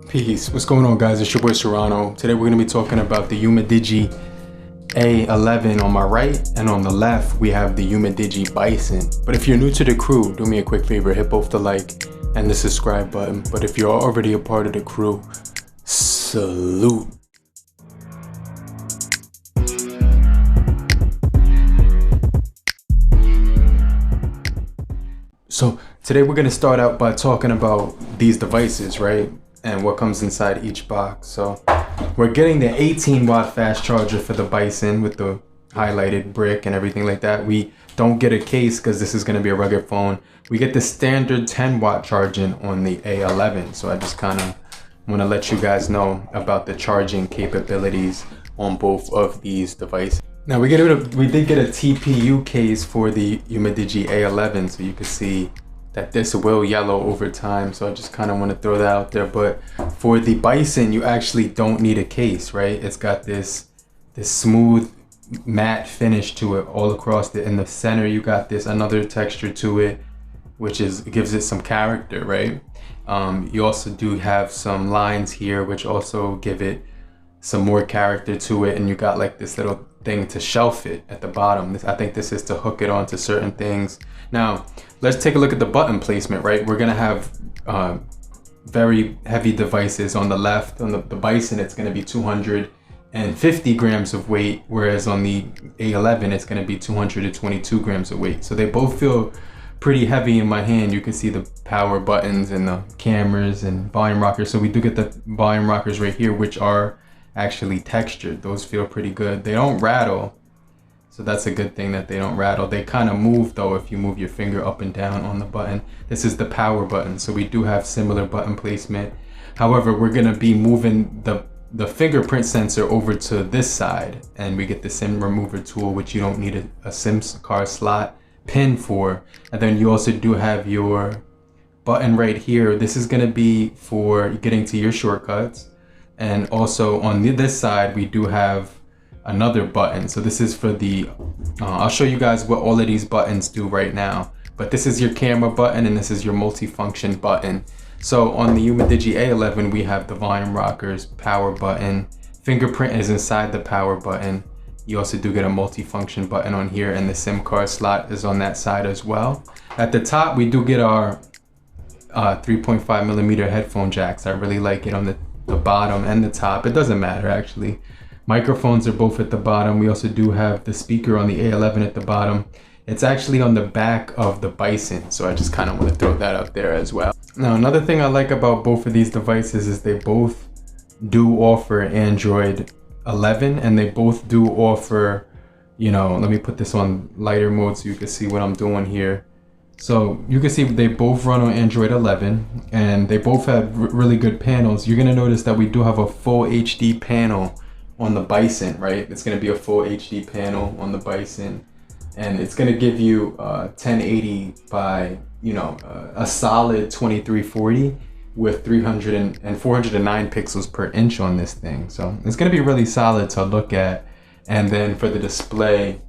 Peace. What's going on, guys? It's your boy Serrano. Today we're going to be talking about the Umidigi A11 on my right, and on the left we have the Umidigi Bison. But if you're new to the crew, do me a quick favor, hit both the like and the subscribe button. But if you're already a part of the crew, salute. So today we're going to start out by talking about these devices, right? And what comes inside each box. So we're getting the 18-watt fast charger for the Bison with the highlighted brick and everything like that. We don't get a case because this is going to be a rugged phone. We get the standard 10-watt charging on the A11. So I just kind of want to let you guys know about the charging capabilities on both of these devices. Now we did get a TPU case for the Umidigi A11, so you can see that this will yellow over time, so I just kind of want to throw that out there. But for the Bison, you actually don't need a case, right? It's got this smooth matte finish to it all across it. In the center, you got this another texture to it, which gives it some character, right? You also do have some lines here, which also give it some more character to it, and you got like this little thing to shelf it at the bottom. I think this is to hook it onto certain things. Now let's take a look at the button placement, right? We're gonna have very heavy devices on the left. On the Bison, it's gonna be 250 grams of weight, whereas on the A11 it's gonna be 222 grams of weight. So they both feel pretty heavy in my hand. You can see the power buttons and the cameras and volume rockers. So we do get the volume rockers right here, which are actually textured. Those feel pretty good. They don't rattle, so that's a good thing that they don't rattle. They kind of move though if you move your finger up and down on the button. This is the power button, so we do have similar button placement. However, we're gonna be moving the fingerprint sensor over to this side, and we get the SIM remover tool, which you don't need a SIM card slot pin for. And then you also do have your button right here. This is gonna be for getting to your shortcuts. And also on this side, we do have another button. So this is for the, I'll show you guys what all of these buttons do right now. But this is your camera button and this is your multifunction button. So on the Umidigi A11, we have the volume rockers, power button, fingerprint is inside the power button. You also do get a multifunction button on here, and the SIM card slot is on that side as well. At the top, we do get our 3.5 millimeter headphone jacks. I really like it on the bottom and the top. It doesn't matter actually. Microphones are both at the bottom. We also do have the speaker on the A11 at the bottom. It's actually on the back of the Bison, so I just kind of want to throw that out there as well. Now another thing I like about both of these devices is they both do offer Android 11, and they both do offer, you know, let me put this on lighter mode so you can see what I'm doing here. So you can see they both run on Android 11, and they both have really good panels. You're gonna notice that we do have a full HD panel on the Bison, right? It's gonna be a full HD panel on the Bison, and it's gonna give you 1080 by, you know, a solid 2340 with 300 and 409 pixels per inch on this thing. So it's gonna be really solid to look at. And then for the display,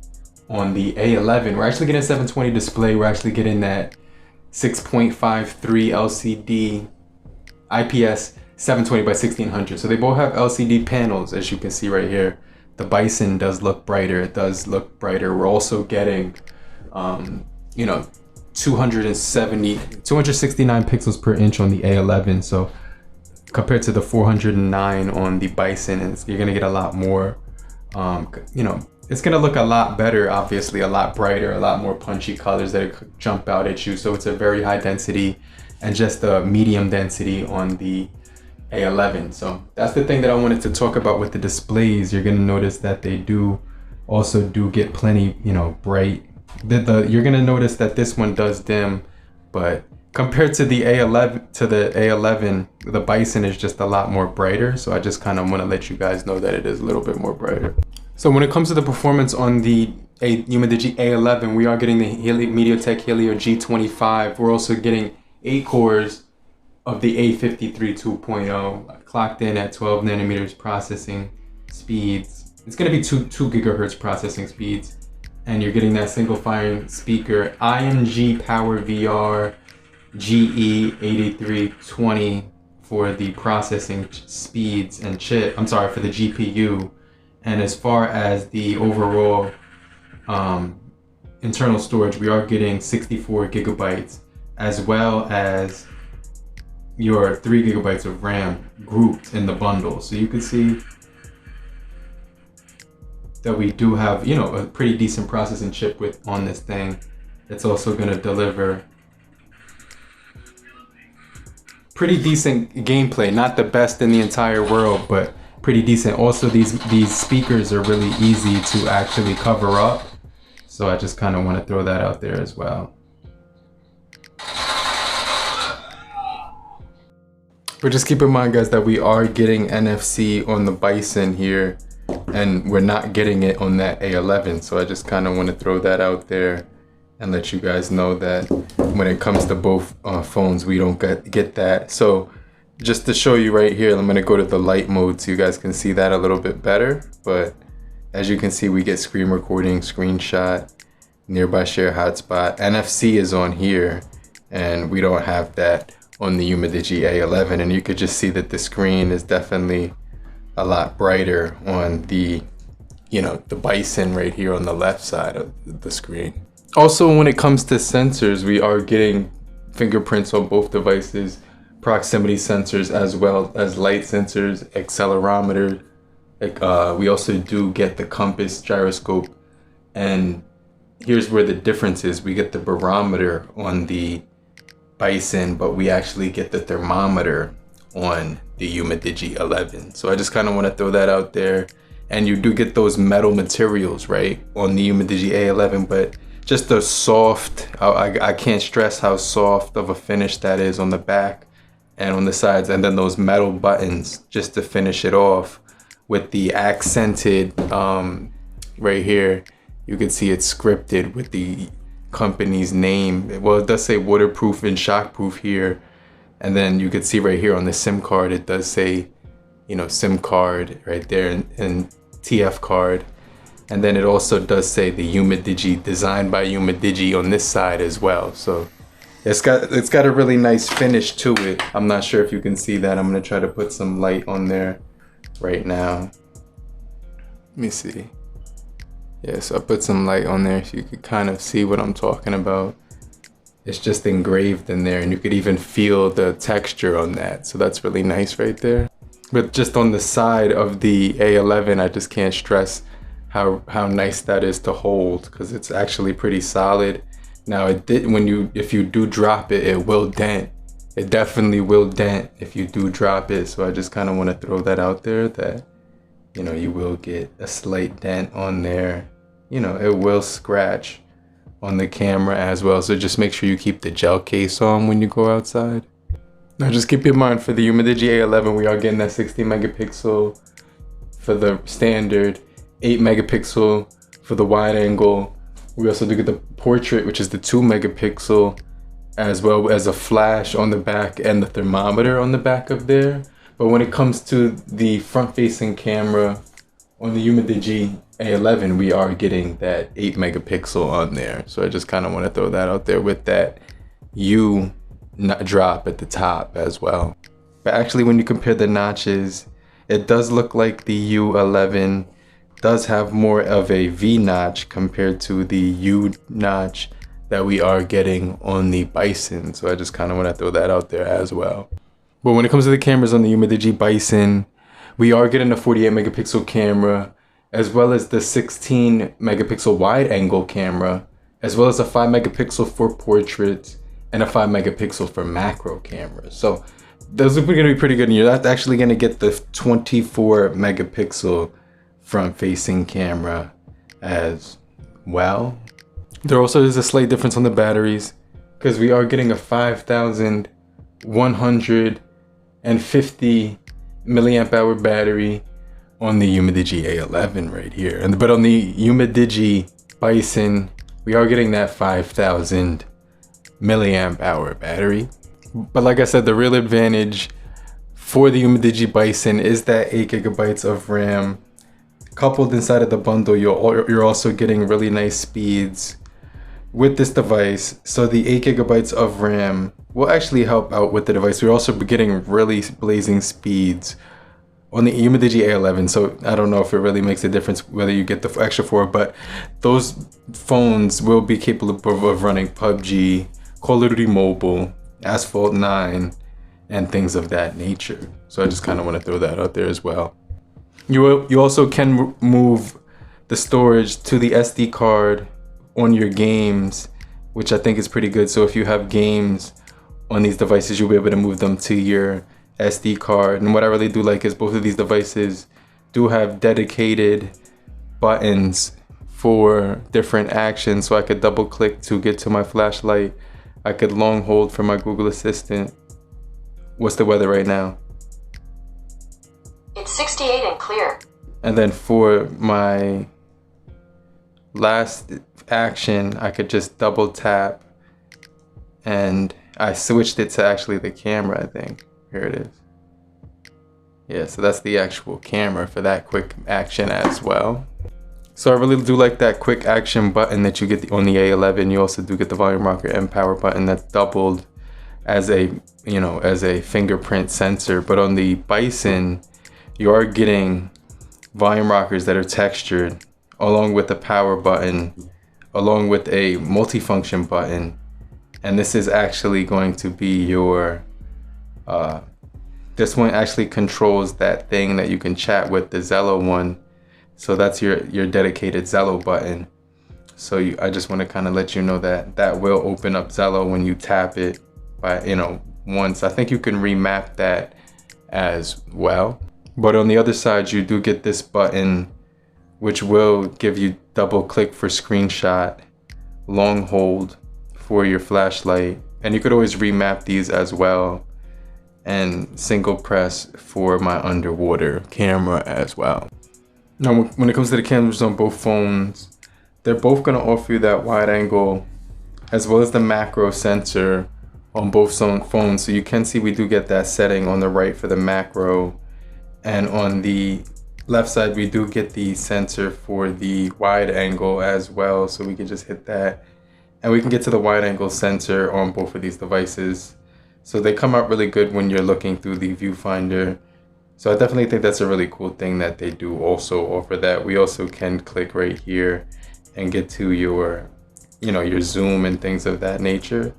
on the A11, we're actually getting a 720 display. We're actually getting that 6.53 LCD IPS 720 by 1600. So they both have LCD panels, as you can see right here. The Bison does look brighter. It does look brighter. We're also getting, you know, 269 pixels per inch on the A11. So compared to the 409 on the Bison, you're gonna get a lot more, you know, it's gonna look a lot better, obviously, a lot brighter, a lot more punchy colors that jump out at you. So it's a very high density and just a medium density on the A11. So that's the thing that I wanted to talk about with the displays. You're gonna notice that they also do get plenty, you know, bright. You're gonna notice that this one does dim, but compared to the A11, the Bison is just a lot more brighter. So I just kind of want to let you guys know that it is a little bit more brighter. So when it comes to the performance on the Umidigi A11, we are getting the MediaTek Helio G25. We're also getting 8 cores of the A53 2.0, clocked in at 12 nanometers processing speeds. It's going to be 2 gigahertz processing speeds. And you're getting that single firing speaker, IMG Power VR GE8320 for the processing speeds and chip. I'm sorry, for the GPU. And as far as the overall internal storage, we are getting 64 gigabytes, as well as your 3 gigabytes of RAM grouped in the bundle. So you can see that we do have, a pretty decent processing chip on this thing. It's also going to deliver pretty decent gameplay. Not the best in the entire world, but pretty decent. Also, these speakers are really easy to actually cover up. So I just kind of want to throw that out there as well. But just keep in mind, guys, that we are getting NFC on the Bison here, and we're not getting it on that A11. So I just kind of want to throw that out there and let you guys know that when it comes to both phones, we don't get that. So just to show you right here, I'm going to go to the light mode so you guys can see that a little bit better. But as you can see, we get screen recording, screenshot, nearby share hotspot. NFC is on here, and we don't have that on the Umidigi A11. And you could just see that the screen is definitely a lot brighter on the, the Bison right here on the left side of the screen. Also, when it comes to sensors, we are getting fingerprints on both devices, proximity sensors, as well as light sensors, accelerometer. We also do get the compass, gyroscope, and here's where the difference is. We get the barometer on the Bison, but we actually get the thermometer on the Umidigi 11. So I just kind of want to throw that out there. And you do get those metal materials, right, on the Umidigi A11, but just a soft, I can't stress how soft of a finish that is on the back and on the sides. And then those metal buttons just to finish it off with the accented, right here, you can see it's scripted with the company's name. Well, it does say waterproof and shockproof here. And then you could see right here on the SIM card, it does say, SIM card right there and TF card. And then it also does say the Umidigi, designed by Umidigi on this side as well. So it's got a really nice finish to it. I'm not sure if you can see that. I'm gonna try to put some light on there right now. Let me see. Yeah, so I put some light on there so you could kind of see what I'm talking about. It's just engraved in there, and you could even feel the texture on that. So that's really nice right there. But just on the side of the A11, I just can't stress how nice that is to hold, because it's actually pretty solid. Now if you do drop it, it will dent. It definitely will dent if you do drop it. So I just kind of want to throw that out there, that you will get a slight dent on there. It will scratch on the camera as well. So just make sure you keep the gel case on when you go outside. Now just keep in mind, for the Umidigi A11, we are getting that 60 megapixel for the standard, 8 megapixel for the wide angle. We also do get the portrait, which is the 2 megapixel, as well as a flash on the back and the thermometer on the back of there. But when it comes to the front-facing camera on the Umidigi A11, we are getting that 8 megapixel on there. So I just kind of want to throw that out there with that U drop at the top as well. But actually, when you compare the notches, it does look like the U11 does have more of a V notch compared to the U notch that we are getting on the Bison. So I just kind of want to throw that out there as well. But when it comes to the cameras on the Umidigi Bison, we are getting a 48 megapixel camera, as well as the 16 megapixel wide angle camera, as well as a 5 megapixel for portraits and a 5 megapixel for macro cameras. So those are going to be pretty good. And you're actually going to get the 24 megapixel front facing camera as well. There also is a slight difference on the batteries, because we are getting a 5,150 milliamp hour battery on the Umidigi A11 right here. But on the Umidigi Bison, we are getting that 5,000 milliamp hour battery. But like I said, the real advantage for the Umidigi Bison is that 8 gigabytes of RAM. Coupled inside of the bundle, you're also getting really nice speeds. with this device, so the 8 gigabytes of RAM will actually help out with the device. We're also getting really blazing speeds on the Umidigi A11, so I don't know if it really makes a difference whether you get the extra 4, but those phones will be capable of running PUBG, Call of Duty Mobile, Asphalt 9, and things of that nature. So I just kind of want to throw that out there as well. You also can move the storage to the SD card on your games, which I think is pretty good. So if you have games on these devices, you'll be able to move them to your SD card. And what I really do like is both of these devices do have dedicated buttons for different actions. So I could double click to get to my flashlight. I could long hold for my Google Assistant. What's the weather right now? It's 68 and clear. And then for my last action, I could just double tap, and I switched it to actually the camera, I think. Here it is. Yeah, so that's the actual camera for that quick action as well. So I really do like that quick action button that you get on the A11. You also do get the volume rocker and power button that's doubled as a, you know, as a fingerprint sensor. But on the Bison, you are getting volume rockers that are textured, along with a power button, along with a multifunction button. And this is actually going to be your, this one actually controls that thing that you can chat with, the Zello one. So that's your dedicated Zello button. So I just want to kind of let you know that that will open up Zello when you tap it by, you know, once. I think you can remap that as well. But on the other side, you do get this button, which will give you double click for screenshot, long hold for your flashlight. And you could always remap these as well, and single press for my underwater camera as well. Now, when it comes to the cameras on both phones, they're both gonna offer you that wide angle as well as the macro sensor on both phones. So you can see we do get that setting on the right for the macro, and on the left side we do get the sensor for the wide angle as well. So we can just hit that and we can get to the wide angle sensor on both of these devices. So they come out really good when you're looking through the viewfinder. So I definitely think that's a really cool thing that they do also offer that. We also can click right here and get to your, you know, your zoom and things of that nature.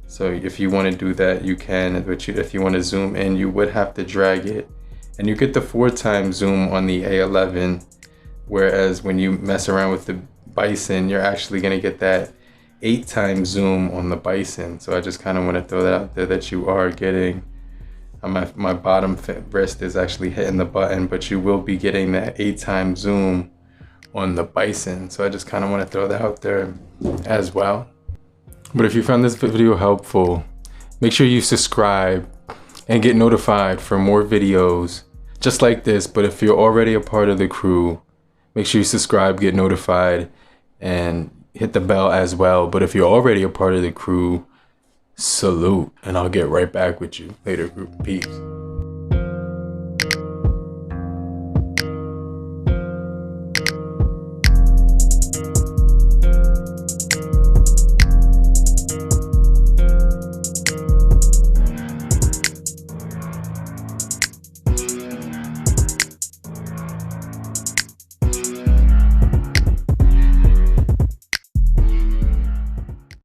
So if you want to do that, you can, but if you want to zoom in, you would have to drag it. And you get the 4x zoom on the A11, whereas when you mess around with the Bison, you're actually going to get that 8x zoom on the Bison. So I just kind of want to throw that out there, that you are getting, my bottom wrist is actually hitting the button, but you will be getting that 8x zoom on the Bison. So I just kind of want to throw that out there as well. But if you found this video helpful, make sure you subscribe and get notified for more videos just like this. But if you're already a part of the crew, make sure you subscribe, get notified, and hit the bell as well. But if you're already a part of the crew, salute, and I'll get right back with you later, group. Peace.